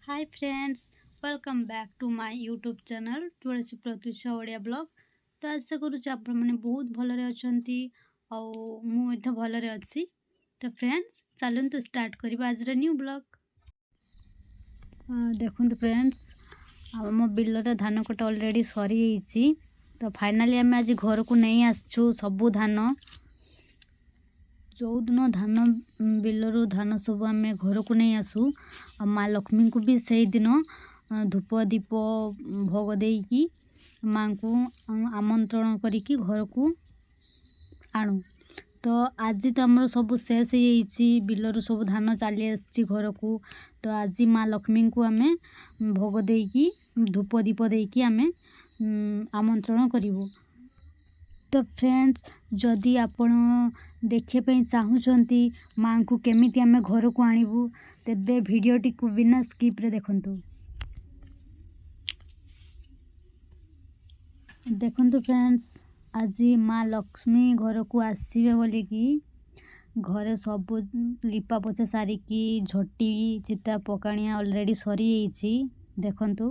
Hi friends, welcome back to my YouTube channel Tulasi Pratyusha Odia blog. ତ ଆଶା କରୁଛି ଆପଣମାନେ ବହୁତ ଭଲରେ ଅଛନ୍ତି ଆଉ ମୁଁ ମଧ୍ୟ ଭଲରେ ଅଛି। ତ ଫ୍ରେଣ୍ଡସ୍ ଚାଲନ୍ତୁ ଷ୍ଟାର୍ଟ କରିବା ଆଜିର ନ୍ୟୁ ବ୍ଲଗ। ଦେଖନ୍ତୁ ଫ୍ରେଣ୍ଡସ୍, ଆମ ବିଲରେ ଧାନ କଟା ଅଲରେଡ଼ି ସରିଯାଇଛି। ତ ଫାଇନାଲି ଆମେ ଆଜି ଘରକୁ ନେଇ ଆସିଛୁ ସବୁ ଧାନ। ଯେଉଁଦିନ ଧାନ ବିଲରୁ ଧାନ ସବୁ ଆମେ ଘରକୁ ନେଇ ଆସୁ ଆଉ ମା ଲକ୍ଷ୍ମୀଙ୍କୁ ବି ସେଇଦିନ ଧୂପ ଦୀପ ଭୋଗ ଦେଇକି ମାଙ୍କୁ ଆମନ୍ତ୍ରଣ କରିକି ଘରକୁ ଆଣୁ। ତ ଆଜି ତ ଆମର ସବୁ ଶେଷ ହେଇଯାଇଛି, ବିଲରୁ ସବୁ ଧାନ ଚାଲି ଆସିଛି ଘରକୁ। ତ ଆଜି ମା ଲକ୍ଷ୍ମୀଙ୍କୁ ଆମେ ଭୋଗ ଦେଇକି ଧୂପ ଦୀପ ଦେଇକି ଆମେ ଆମନ୍ତ୍ରଣ କରିବୁ। ତ ଫ୍ରେଣ୍ଡସ୍, ଯଦି ଆପଣ ଦେଖିବା ପାଇଁ ଚାହୁଁଛନ୍ତି ମାଙ୍କୁ କେମିତି ଆମେ ଘରକୁ ଆଣିବୁ, ତେବେ ଭିଡ଼ିଓଟିକୁ ବିନା ସ୍କିପ୍ରେ ଦେଖନ୍ତୁ। ଦେଖନ୍ତୁ ଫ୍ରେଣ୍ଡସ୍, ଆଜି ମା ଲକ୍ଷ୍ମୀ ଘରକୁ ଆସିବେ ବୋଲିକି ଘରେ ସବୁ ଲିପା ପୋଛା ସାରିକି ଝୋଟି ଚିତା ପକାଣିଆ ଅଲରେଡ଼ି ସରିଯାଇଛି। ଦେଖନ୍ତୁ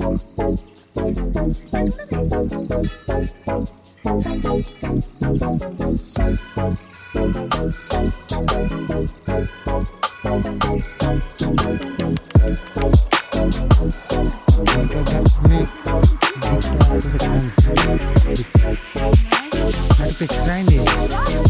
Ada pekrain dia.